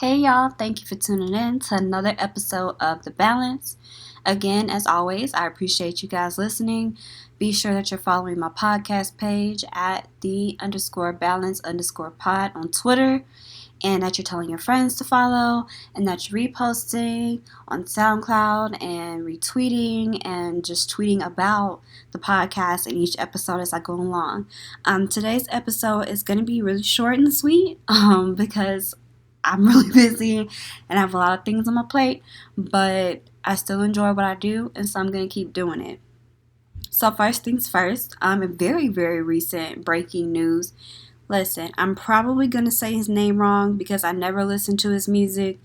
Hey y'all, thank you for tuning in to another episode of The Balance. Again, as always, I appreciate you guys listening. Be sure that you're following my podcast page at the_balance_pod on Twitter, and that you're telling your friends to follow, and that you're reposting on SoundCloud and retweeting and just tweeting about the podcast and each episode as I go along. Today's episode is going to be really short and sweet because I'm really busy and I have a lot of things on my plate, but I still enjoy what I do, and so I'm going to keep doing it. So first things first, a very, very recent breaking news. Listen, I'm probably going to say his name wrong because I never listened to his music,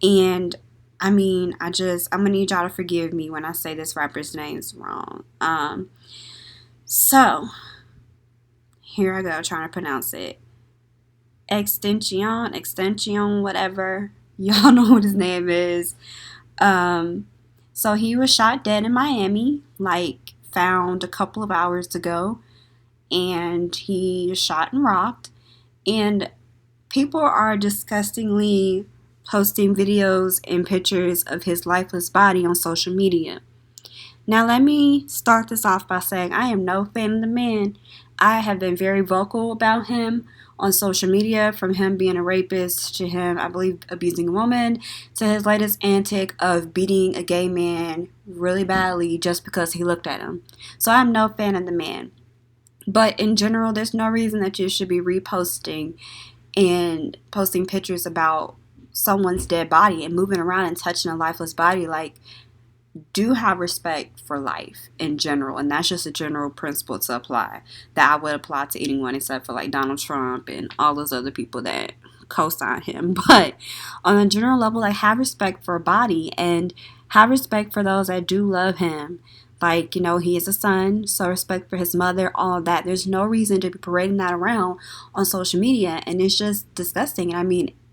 and I'm going to need y'all to forgive me when I say this rapper's name's wrong. So, here I go trying to pronounce it. XXXtentacion, whatever. Y'all know what his name is. So he was shot dead in Miami, found a couple of hours ago, and he was shot and robbed. And people are disgustingly posting videos and pictures of his lifeless body on social media. Now, let me start this off by saying I am no fan of the man. I have been very vocal about him on social media, from him being a rapist to him, I believe, abusing a woman, to his latest antic of beating a gay man really badly just because he looked at him. So I'm no fan of the man. But in general, there's no reason that you should be reposting and posting pictures about someone's dead body and moving around and touching a lifeless body. Do have respect for life in general, and that's just a general principle to apply that I would apply to anyone except for Donald Trump and all those other people that co-sign him. But on a general level, have respect for a body and have respect for those that do love him. He is a son, so respect for his mother, all of that. There's no reason to be parading that around on social media, and it's just disgusting.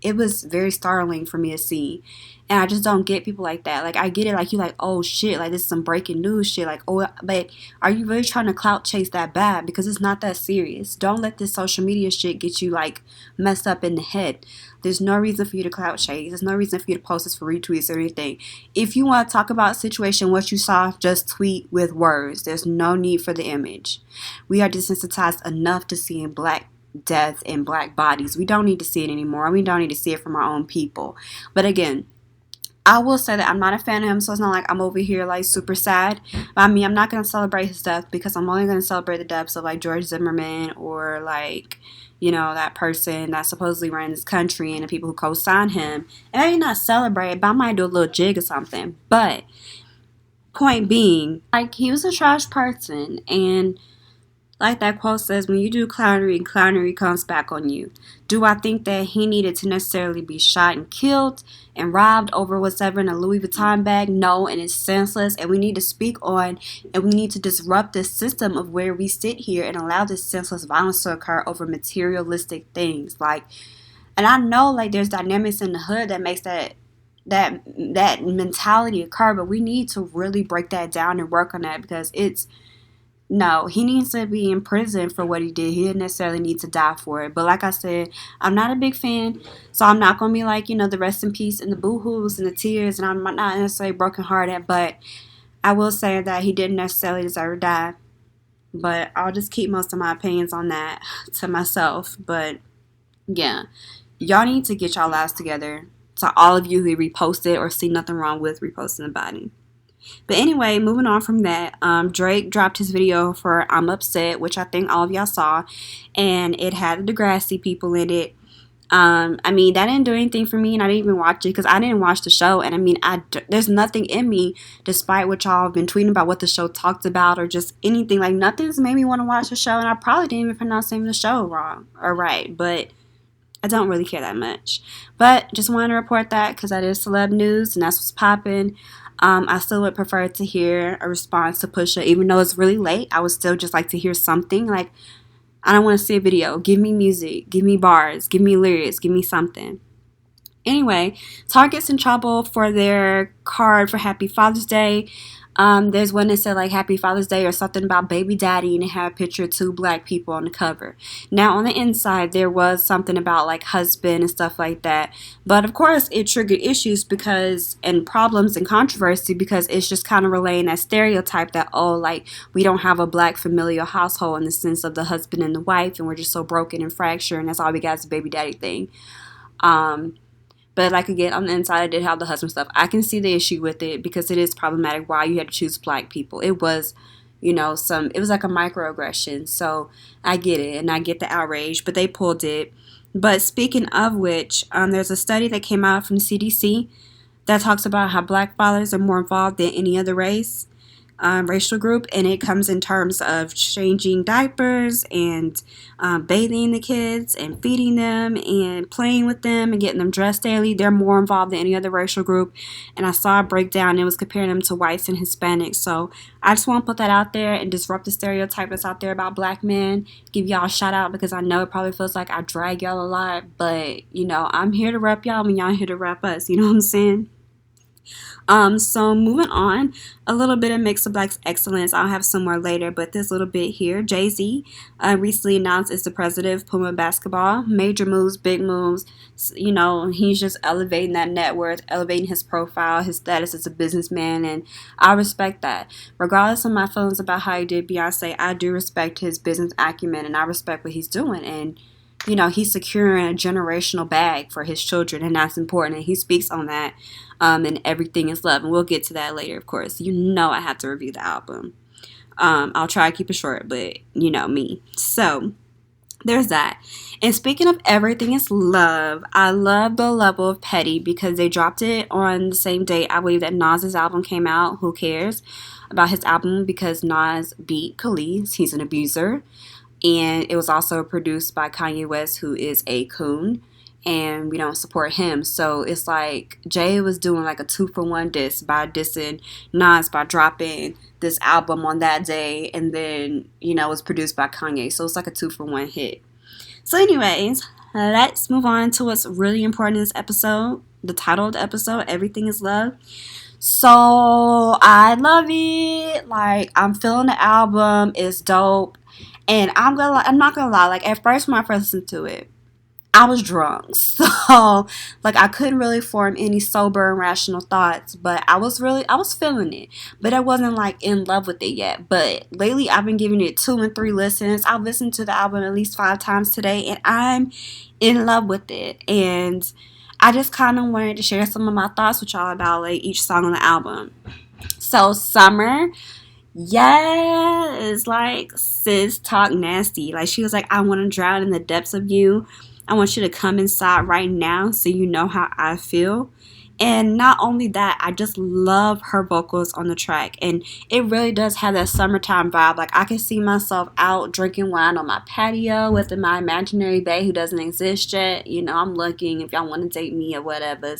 It was very startling for me to see. And I just don't get people like that. I get it, you oh shit, this is some breaking news shit. But are you really trying to clout chase that bad? Because it's not that serious. Don't let this social media shit get you, messed up in the head. There's no reason for you to clout chase. There's no reason for you to post this for retweets or anything. If you want to talk about a situation, what you saw, just tweet with words. There's no need for the image. We are desensitized enough to seeing black death and black bodies. We don't need to see it anymore. We don't need to see it from our own people. But again, I will say that I'm not a fan of him, so it's not I'm over here super sad. But I'm not going to celebrate his death because I'm only going to celebrate the deaths of George Zimmerman or that person that supposedly ran this country and the people who co-signed him. And I may not celebrate it, but I might do a little jig or something. But point being, he was a trash person, and that quote says, when you do clownery, clownery comes back on you. Do I think that he needed to necessarily be shot and killed and robbed over whatever in a Louis Vuitton bag? No, and it's senseless, and we need to speak on, and we need to disrupt this system of where we sit here and allow this senseless violence to occur over materialistic things. And I know there's dynamics in the hood that makes that mentality occur, but we need to really break that down and work on that, because no, he needs to be in prison for what he did. He didn't necessarily need to die for it. But like I said, I'm not a big fan. So I'm not going to be the rest in peace and the boo-hoos and the tears. And I'm not necessarily brokenhearted. But I will say that he didn't necessarily deserve to die. But I'll just keep most of my opinions on that to myself. But yeah, y'all need to get y'all lives together. To all of you who reposted or see nothing wrong with reposting the body. But anyway, moving on from that, Drake dropped his video for I'm Upset, which I think all of y'all saw, and it had the Degrassi people in it. That didn't do anything for me, and I didn't even watch it because I didn't watch the show, and there's nothing in me, despite what y'all have been tweeting about what the show talked about or just anything, nothing's made me want to watch the show, and I probably didn't even pronounce the name of the show wrong or right, but I don't really care that much. But just wanted to report that because that is celeb news, and that's what's popping. I still would prefer to hear a response to Pusha. Even though it's really late, I would still just like to hear something. I don't want to see a video. Give me music. Give me bars. Give me lyrics. Give me something. Anyway, Target's in trouble for their card for Happy Father's Day. There's one that said like Happy Father's Day or something about baby daddy, and it had a picture of two black people on the cover. Now on the inside there was something about like husband and stuff like that. But of course it triggered issues because and problems and controversy because it's just kind of relaying that stereotype that like we don't have a black familial household in the sense of the husband and the wife, and we're just so broken and fractured, and that's all we got is the baby daddy thing. But like again, on the inside, I did have the husband stuff. I can see the issue with it because it is problematic why you had to choose black people. It was, it was like a microaggression. So I get it and I get the outrage, but they pulled it. But speaking of which, there's a study that came out from the CDC that talks about how black fathers are more involved than any other racial group, and it comes in terms of changing diapers and bathing the kids and feeding them and playing with them and getting them dressed daily. They're more involved than any other racial group, and I saw a breakdown. It was comparing them to whites and Hispanics. So I just want to put that out there and disrupt the stereotype that's out there about black men. Give y'all a shout out because I know it probably feels like I drag y'all a lot, but I'm here to rep y'all when y'all here to rep us. You know what I'm saying? So moving on, a little bit of Mix of Black's excellence. I'll have some more later, but this little bit here. Jay-Z recently announced as the president of Puma Basketball. Major moves, big moves. He's just elevating that net worth, elevating his profile, his status as a businessman, and I respect that. Regardless of my feelings about how he did Beyonce, I do respect his business acumen, and I respect what he's doing, and he's securing a generational bag for his children, and that's important, and he speaks on that in Everything Is Love, and we'll get to that later, of course. I have to review the album. I'll try to keep it short, but me. So, there's that. And speaking of Everything Is Love, I love the level of petty because they dropped it on the same day, I believe, that Nas's album came out. Who cares about his album because Nas beat Khalees. He's an abuser. And it was also produced by Kanye West, who is a coon, and we don't support him. So it's like Jay was doing like a 2-for-1 diss by dissing Nas by dropping this album on that day, and then it was produced by Kanye. So it's like a 2-for-1 hit. So anyways, let's move on to what's really important in this episode. The title of the episode, Everything Is Love. So I love it. Like, I'm feeling the album. It's dope. And I'm not gonna lie, like at first when I first listened to it, I was drunk. So like I couldn't really form any sober and rational thoughts, but I was feeling it. But I wasn't like in love with it yet. But lately I've been giving it 2 and 3 listens. I've listened to the album at least 5 times today, and I'm in love with it. And I just kind of wanted to share some of my thoughts with y'all about like each song on the album. So Summer, yes, like sis talk nasty. Like she was like, I want to drown in the depths of you. I want you to come inside right now so you know how I feel. And not only that, I just love her vocals on the track. And it really does have that summertime vibe. Like I can see myself out drinking wine on my patio with my imaginary bae who doesn't exist yet. I'm looking if y'all want to date me or whatever.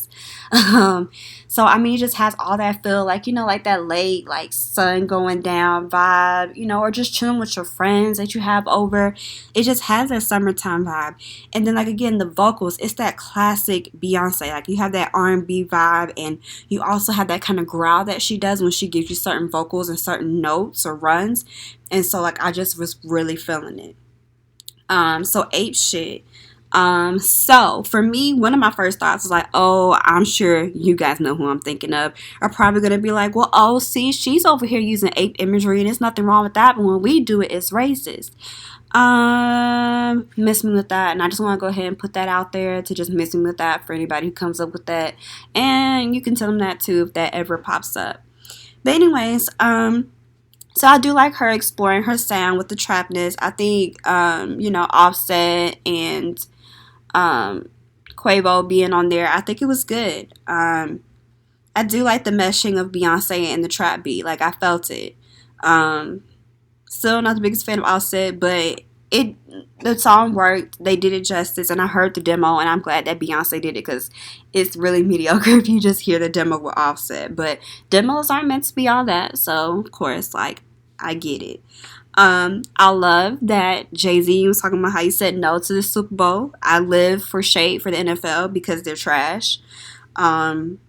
So I mean, it just has all that feel like, like that late, like sun going down vibe, or just chilling with your friends that you have over. It just has that summertime vibe. And then like, again, the vocals, it's that classic Beyonce. Like you have that R&B vibe, and you also have that kind of growl that she does when she gives you certain vocals and certain notes or runs. And so like, I just was really feeling it. So ape shit. So for me, one of my first thoughts was like, oh, I'm sure you guys know who I'm thinking of. Are probably going to be like, well, oh, see, she's over here using ape imagery and there's nothing wrong with that. But when we do it, it's racist. Miss me with that. And I just want to go ahead and put that out there to just miss me with that for anybody who comes up with that. And you can tell them that too if that ever pops up. But anyways, so I do like her exploring her sound with the trapness. I think, Offset and Quavo being on there, I think it was good. I do like the meshing of Beyonce and the trap beat. Like I felt it. Still not the biggest fan of Offset, but the song worked. They did it justice, and I heard the demo, and I'm glad that Beyonce did it because it's really mediocre if you just hear the demo with Offset. But demos aren't meant to be all that, so of course, like I get it. I love that Jay-Z was talking about how he said no to the Super Bowl. I live for shade for the NFL because they're trash. Um,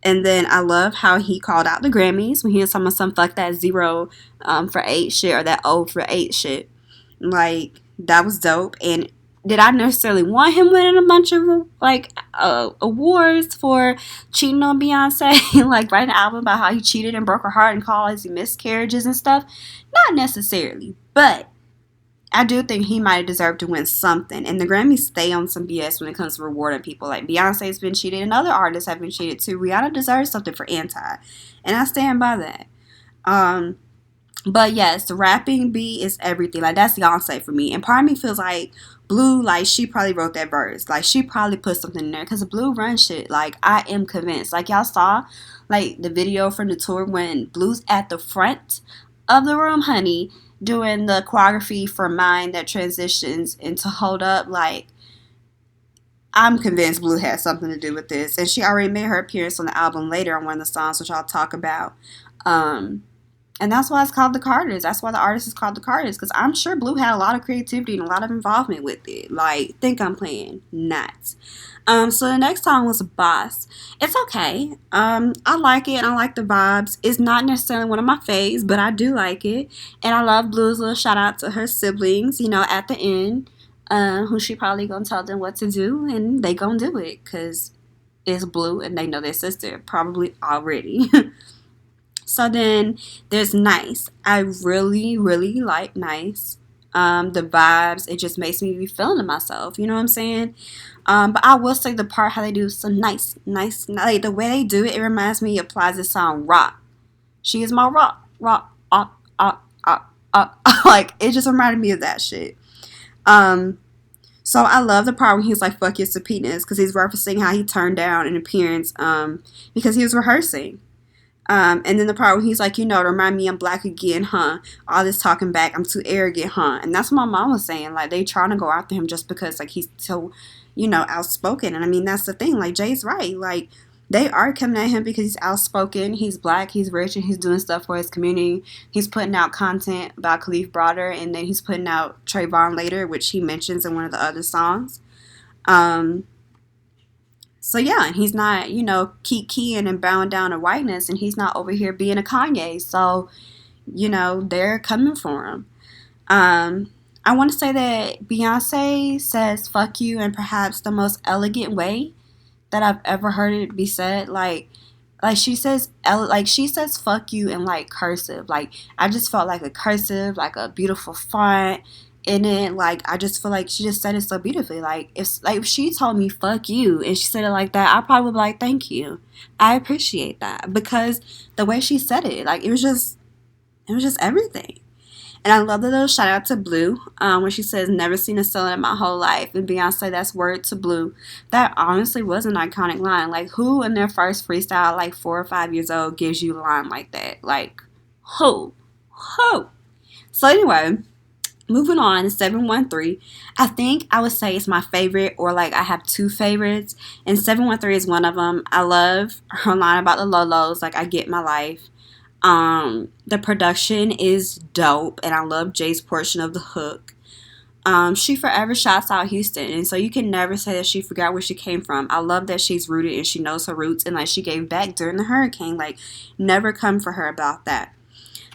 and then I love how he called out the Grammys when he was talking about some fuck that zero for 8 shit or that O for 8 shit. Like, that was dope. And did I necessarily want him winning a bunch of like awards for cheating on Beyonce? Like writing an album about how he cheated and broke her heart and caused miscarriages and stuff? Not necessarily, but I do think he might have deserved to win something. And the Grammys stay on some BS when it comes to rewarding people. Like Beyonce's been cheated and other artists have been cheated too. Rihanna deserves something for Anti, and I stand by that. Um, but yes, the rapping beat is everything. Like that's Beyonce for me. And part of me feels like Blue, like she probably wrote that verse. Like she probably put something in there because Blue runs shit. Like I am convinced. Like y'all saw, like the video from the tour when Blue's at the front of the room, honey, doing the choreography for Mine that transitions into Hold Up. Like I'm convinced Blue had something to do with this, and she already made her appearance on the album later on one of the songs, which I'll talk about. And that's why it's called the Carters. That's why the artist is called the Carters. Because I'm sure Blue had a lot of creativity and a lot of involvement with it. Like, think I'm playing. Not. So the next song was Boss. It's okay. I like it and I like the vibes. It's not necessarily one of my faves, but I do like it. And I love Blue's little shout out to her siblings, you know, at the end. Who she probably gonna tell them what to do. And they gonna do it. Because it's Blue and they know their sister. Probably already. So then there's Nice. I really, really like Nice. The vibes, it just makes me be feeling myself. You know what I'm saying? But I will say the part how they do so nice. Like the way they do it, it reminds me of Plaza's song Rock. She is my rock. Like it just reminded me of that shit. So I love the part when he's like fuck your subpoenas because he's referencing how he turned down an appearance because he was rehearsing. And then the part where he's like, you know, remind me I'm black again, huh? All this talking back, I'm too arrogant, huh? And that's what my mom was saying. Like, they trying to go after him just because, like, he's so, you know, outspoken. And I mean, that's the thing. Like, Jay's right. Like, they are coming at him because he's outspoken, he's black, he's rich, and he's doing stuff for his community. He's putting out content about Khalif Broader, and then he's putting out Trayvon later, which he mentions in one of the other songs. So yeah, and he's not, you know, keep keying and bowing down to whiteness, and he's not over here being a Kanye. So, you know, they're coming for him. I want to say that Beyonce says "fuck you" in perhaps the most elegant way that I've ever heard it be said. Like she says, "fuck you" in like cursive. Like I just felt like a cursive, like a beautiful font. In it, like I just feel like she just said it so beautifully. Like if she told me fuck you and she said it like that, I probably would be like, thank you, I appreciate that, because the way she said it, like it was just everything. And I love the little shout out to Blue when she says never seen a ceiling in my whole life, and Beyonce, that's word to Blue. That honestly was an iconic line. Like who in their first freestyle, like 4 or 5 years old, gives you a line like that? Like who? So anyway, moving on, 713. I think I would say it's my favorite, or like I have two favorites, and 713 is one of them. I love her line about the Lolos, like I get my life. The production is dope, and I love Jay's portion of the hook. She forever shouts out Houston, and so you can never say that she forgot where she came from. I love that she's rooted and she knows her roots, and like she gave back during the hurricane. Like never come for her about that.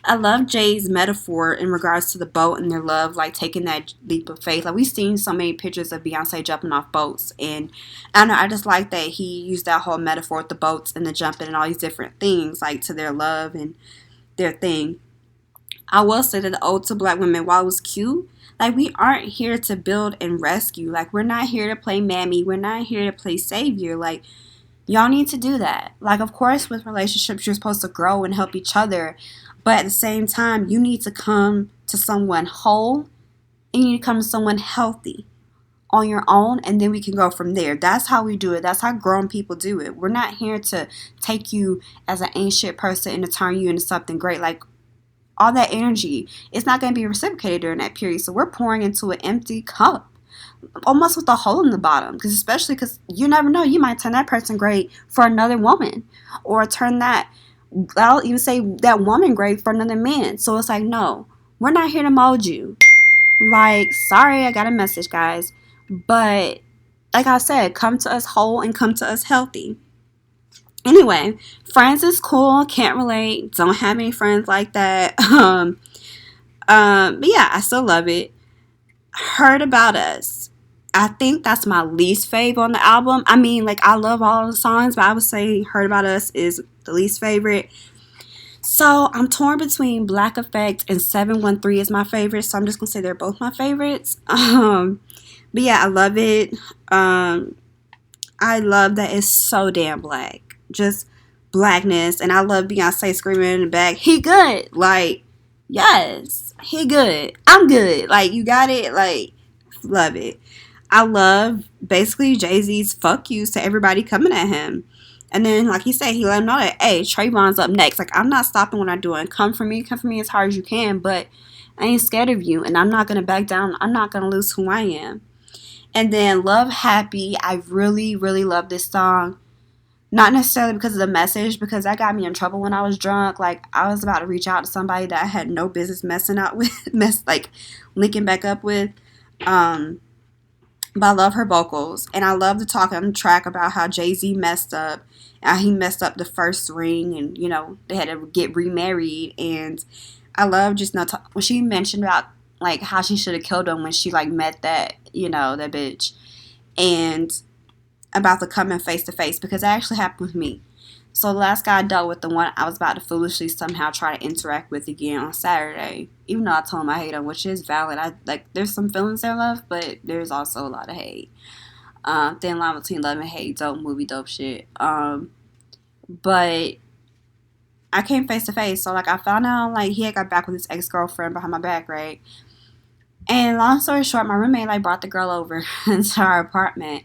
I love Jay's metaphor in regards to the boat and their love, like taking that leap of faith. Like we've seen so many pictures of Beyonce jumping off boats, and I don't know, I just like that he used that whole metaphor with the boats and the jumping and all these different things, like to their love and their thing. I will say that the ode to black women, while it was cute, like we aren't here to build and rescue. Like we're not here to play mammy. We're not here to play savior. Like y'all need to do that. Like of course with relationships you're supposed to grow and help each other. But at the same time, you need to come to someone whole and you need to come to someone healthy on your own, and then we can go from there. That's how we do it. That's how grown people do it. We're not here to take you as an ancient person and to turn you into something great. Like all that energy, it's not going to be reciprocated during that period. So we're pouring into an empty cup, almost with a hole in the bottom, because you never know, you might turn that person great for another woman, or turn that, I'll even say that woman great for another man. So it's like, no, We're not here to mold you. Like, sorry, I got a message, guys. But, like I said, come to us whole and come to us healthy. Anyway, friends is cool. Can't relate. Don't have any friends like that. But yeah, I still love it. Heard About Us. I think that's my least fave on the album. I mean, like, I love all the songs, but I would say Heard About Us is the least favorite. So I'm torn between Black Effect and 713 is my favorite. So I'm just gonna say they're both my favorites. But yeah, I love it. I love that it's so damn black. Just blackness. And I love Beyonce screaming in the back, he good. Like, yes, he good. I'm good. Like, you got it. Like, love it. I love basically Jay-Z's fuck yous to everybody coming at him. And then, like he said, he let him know that, hey, Trayvon's up next. Like, I'm not stopping what I'm doing. Come for me as hard as you can. But I ain't scared of you. And I'm not going to back down. I'm not going to lose who I am. And then Love Happy. I really, really love this song. Not necessarily because of the message, because that got me in trouble when I was drunk. Like, I was about to reach out to somebody that I had no business messing out with, linking back up with. But I love her vocals, and I love the talk on the track about how Jay-Z messed up. He messed up the first ring, and, you know, they had to get remarried. And I love just when she mentioned about, like, how she should have killed him when she, like, met that, you know, that bitch. And about the coming face to face, because that actually happened with me. So the last guy I dealt with, the one I was about to foolishly somehow try to interact with again on Saturday, even though I told him I hate him, which is valid. There's some feelings there, love, but there's also a lot of hate. Thin line between love and hate. Dope movie, dope shit. But I came face to face, so, like, I found out, like, he had got back with his ex-girlfriend behind my back, right? And long story short, my roommate, like, brought the girl over into our apartment.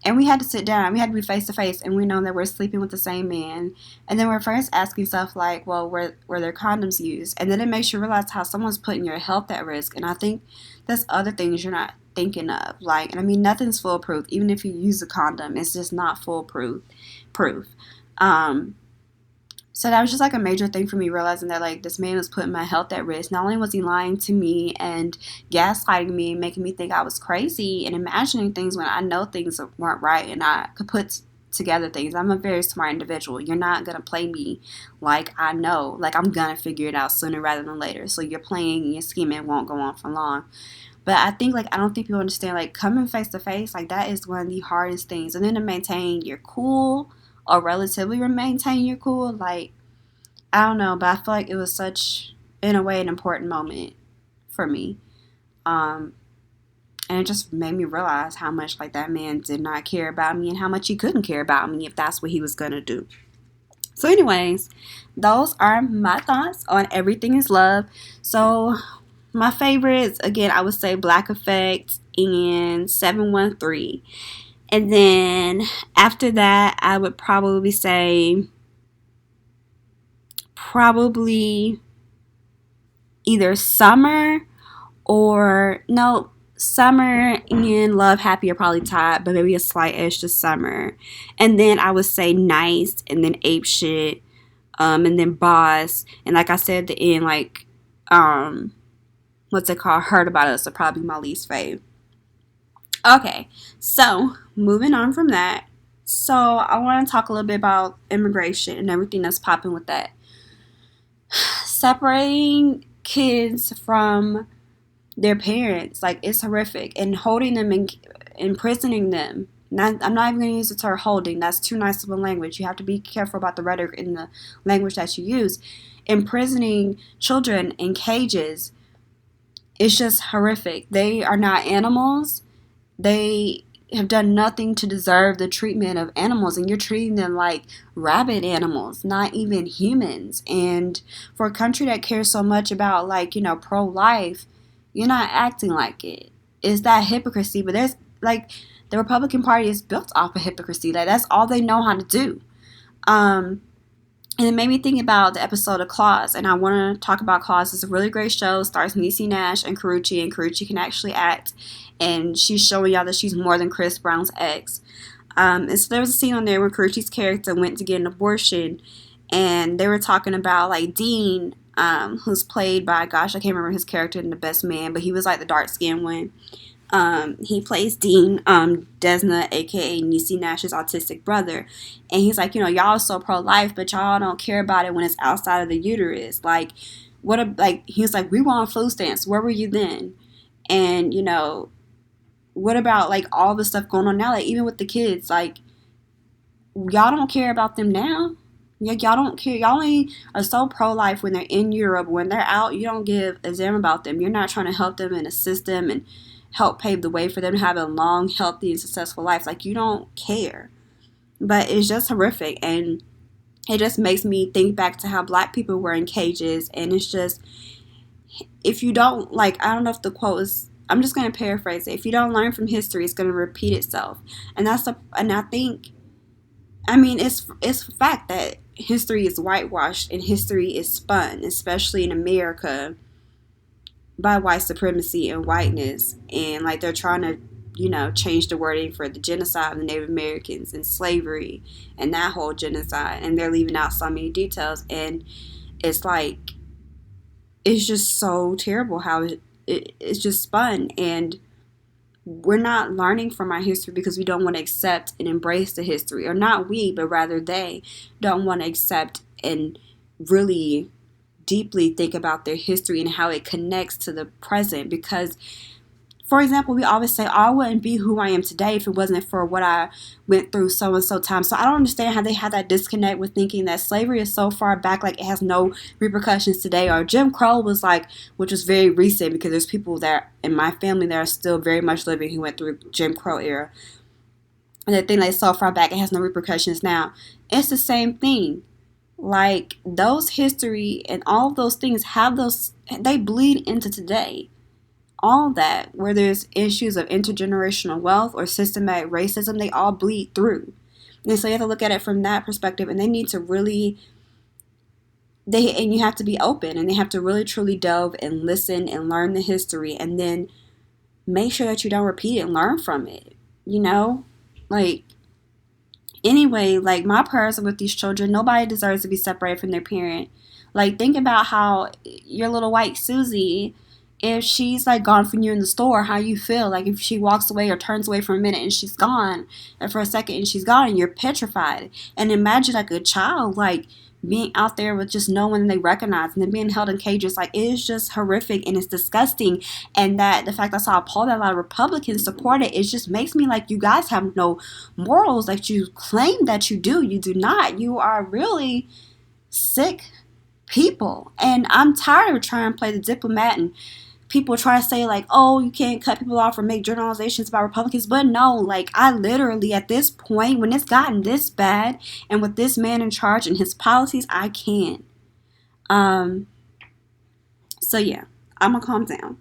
And we had to sit down. We had to be face to face, and we know that we're sleeping with the same man. And then we're first asking stuff like, well, were there condoms used? And then it makes you realize how someone's putting your health at risk. And I think there's other things you're not thinking of. Like, and I mean, nothing's foolproof. Even if you use a condom, it's just not foolproof. So that was just, like, a major thing for me, realizing that, like, this man was putting my health at risk. Not only was he lying to me and gaslighting me and making me think I was crazy and imagining things when I know things weren't right and I could put together things. I'm a very smart individual. You're not going to play me like I know. Like, I'm going to figure it out sooner rather than later. So you're playing and your scheming won't go on for long. But I think, like, I don't think people understand, like, coming face to face, like, that is one of the hardest things. And then to maintain your cool, or relatively maintain your cool, like, I don't know, but I feel like it was such, in a way, an important moment for me. And it just made me realize how much, like, that man did not care about me and how much he couldn't care about me if that's what he was going to do. So anyways, those are my thoughts on Everything Is Love. So my favorites, again, I would say Black Effect and 713. And then after that, I would probably say either Summer Summer and Love Happy are probably tied, but maybe a slight edge to Summer. And then I would say Nice, and then Ape Shit, and then Boss. And like I said at the end, like, what's it called? Heard About Us are probably my least fave. Okay, so moving on from that. So I want to talk a little bit about immigration and everything that's popping with that. Separating kids from their parents, like, it's horrific. And holding them and imprisoning them. I'm not even going to use the term holding. That's too nice of a language. You have to be careful about the rhetoric in the language that you use. Imprisoning children in cages is just horrific. They are not animals. They have done nothing to deserve the treatment of animals, and you're treating them like rabid animals, not even humans. And for a country that cares so much about, like, you know, pro-life, you're not acting like it. It's that hypocrisy. But there's, like, the Republican Party is built off of hypocrisy. Like, that's all they know how to do. And it made me think about the episode of Claws, and I want to talk about Claws. It's a really great show. It stars Niecy Nash and Karrueche can actually act, and she's showing y'all that she's more than Chris Brown's ex. And so there was a scene on there where Karrueche's character went to get an abortion, and they were talking about, like, Dean who's played by, gosh, I can't remember his character in The Best Man, but he was like the dark skinned one. He plays Dean, Desna, aka Niecy Nash's autistic brother, and he's like, y'all are so pro-life, but y'all don't care about it when it's outside of the uterus. Like, he was like, we were on food stamps. Where were you then? And what about like all the stuff going on now? Like even with the kids, like y'all don't care about them now. Like y'all don't care. Y'all only are so pro-life when they're in Europe. When they're out, you don't give a damn about them. You're not trying to help them and assist them and help pave the way for them to have a long, healthy, and successful life. Like you don't care. But it's just horrific, and it just makes me think back to how black people were in cages. And it's just, if you don't, like, I don't know if the quote is, I'm just going to paraphrase it. If you don't learn from history, it's going to repeat itself. And I think, I mean, it's a fact that history is whitewashed and history is spun, especially in America, by white supremacy and whiteness. And like they're trying to, change the wording for the genocide of the Native Americans and slavery and that whole genocide. And they're leaving out so many details. And it's like, it's just so terrible how it's just spun. And we're not learning from our history because we don't want to accept and embrace the history. Or not we, but rather they don't want to accept and really deeply think about their history and how it connects to the present. Because, for example, we always say, I wouldn't be who I am today if it wasn't for what I went through so and so time. So I don't understand how they have that disconnect with thinking that slavery is so far back, like it has no repercussions today. Or Jim Crow was like, which was very recent, because there's people that in my family that are still very much living who went through Jim Crow era. And they think like so far back, it has no repercussions now. It's the same thing. Like those history and all of those things they bleed into today. All that, where there's issues of intergenerational wealth or systematic racism, they all bleed through. And so you have to look at it from that perspective, and they need to really, and you have to be open, and they have to really truly delve and listen and learn the history, and then make sure that you don't repeat it and learn from it. Like, anyway, like my prayers are with these children. Nobody deserves to be separated from their parent. Like, think about how your little white Susie, if she's like gone from you in the store, how you feel. Like if she walks away or turns away for a minute and she's gone, and for a second and she's gone, and you're petrified. And imagine like a child like being out there with just no one they recognize, and then being held in cages. Like it is just horrific and it's disgusting. And that the fact I saw a poll that a lot of Republicans support it just makes me like, you guys have no morals. Like you claim that you do not. You are really sick people. And I'm tired of trying to play the diplomat, and people try to say like, oh, you can't cut people off or make generalizations about Republicans. But no, like I literally at this point, when it's gotten this bad and with this man in charge and his policies, I can't. So yeah, I'm gonna calm down.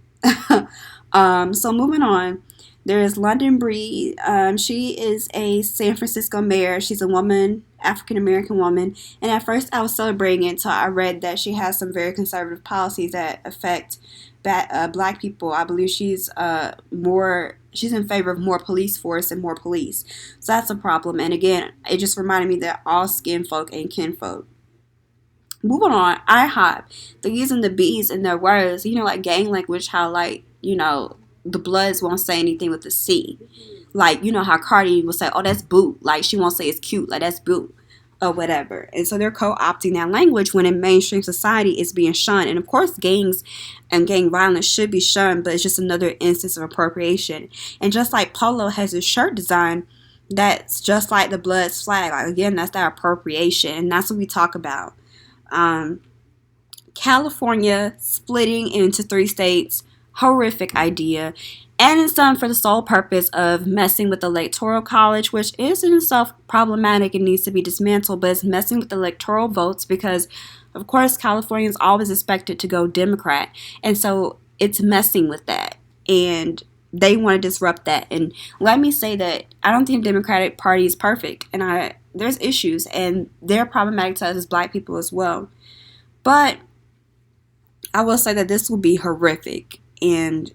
So moving on, there is London Breed. She is a San Francisco mayor. She's a woman, African-American woman. And at first I was celebrating it until I read that she has some very conservative policies that affect black people. I believe she's in favor of more police force and more police. So that's a problem. And again, it just reminded me that all skin folk ain't kinfolk. Moving on, IHOP. They're using the B's in their words. Like gang language, how like, the Bloods won't say anything with the C. Like, how Cardi will say, oh, that's boot. Like, she won't say it's cute. Like, that's boot. Or whatever. And so they're co-opting that language when in mainstream society it's being shunned. And of course gangs and gang violence should be shunned, but it's just another instance of appropriation. And just like Polo has his shirt design that's just like the Bloods flag. Like again, that's that appropriation. And that's what we talk about. California splitting into 3 states, horrific idea. And it's done for the sole purpose of messing with the Electoral College, which is in itself problematic and needs to be dismantled, but it's messing with the electoral votes because, of course, California is always expected to go Democrat. And so it's messing with that. And they want to disrupt that. And let me say that I don't think the Democratic Party is perfect. And there's issues, and they're problematic to us as black people as well. But I will say that this will be horrific. And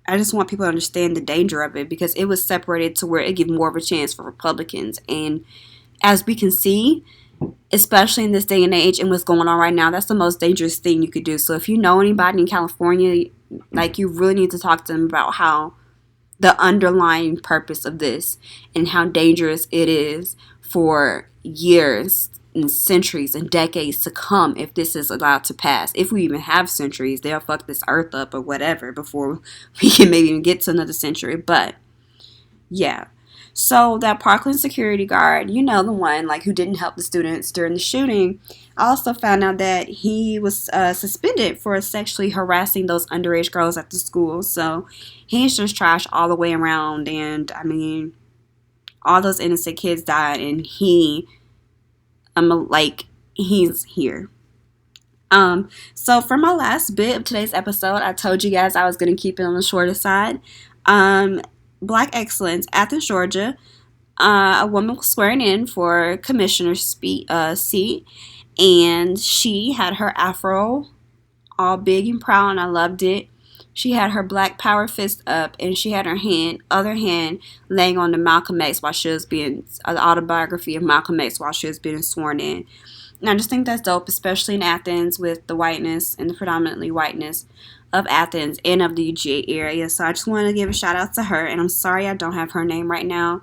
I just want people to understand the danger of it because it was separated to where it gives more of a chance for Republicans. And as we can see, especially in this day and age and what's going on right now. That's the most dangerous thing you could do. So if you know anybody in California, like, you really need to talk to them about how the underlying purpose of this and how dangerous it is for years and centuries and decades to come if this is allowed to pass. If we even have centuries, they'll fuck this earth up or whatever before we can maybe even get to another century. But yeah. So that Parkland security guard, you know, the one like who didn't help the students during the shooting, I also found out that he was suspended for sexually harassing those underage girls at the school. So he's just trash all the way around. And I mean, all those innocent kids died, and he's here. So for my last bit of today's episode, I told you guys I was going to keep it on the shorter side. Black Excellence, Athens, Georgia. A woman was swearing in for commissioner's seat, and she had her afro all big and proud, and I loved it. She had her black power fist up, and she had her other hand laying on the Malcolm X while she was being the autobiography of Malcolm X while she was being sworn in. And I just think that's dope, especially in Athens with the whiteness and the predominantly whiteness of Athens and of the UGA area. So I just want to give a shout out to her, and I'm sorry I don't have her name right now.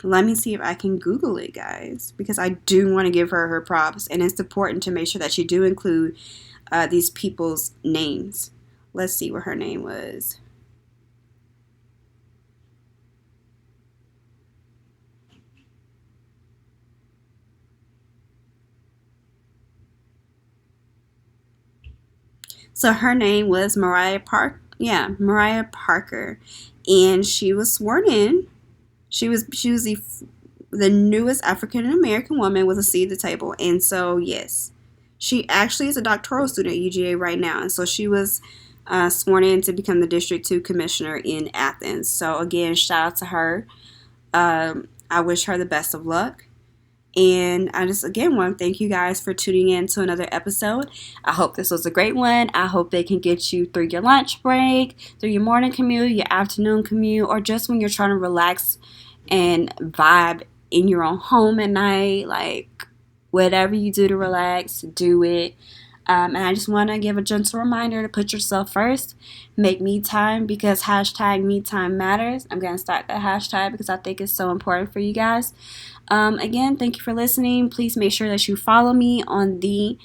Let me see if I can Google it, guys, because I do want to give her props, and it's important to make sure that you do include these people's names. Let's see what her name was. So her name was Mariah Parker, and she was sworn in. She was the newest African American woman with a seat at the table, and so yes, she actually is a doctoral student at UGA right now, and so she was sworn in to become the District 2 Commissioner in Athens. So again, shout out to her. I wish her the best of luck. And I just, again, want to thank you guys for tuning in to another episode. I hope this was a great one. I hope they can get you through your lunch break, through your morning commute, your afternoon commute, or just when you're trying to relax and vibe in your own home at night. Like, whatever you do to relax, do it. And I just want to give a gentle reminder to put yourself first. Make me time, because hashtag me time matters. I'm going to start that hashtag because I think it's so important for you guys. Again, thank you for listening. Please make sure that you follow me on the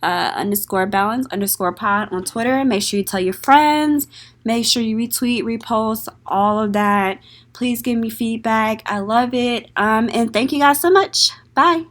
_balance_pod on Twitter. Make sure you tell your friends. Make sure you retweet, repost, all of that. Please give me feedback. I love it. And thank you guys so much. Bye.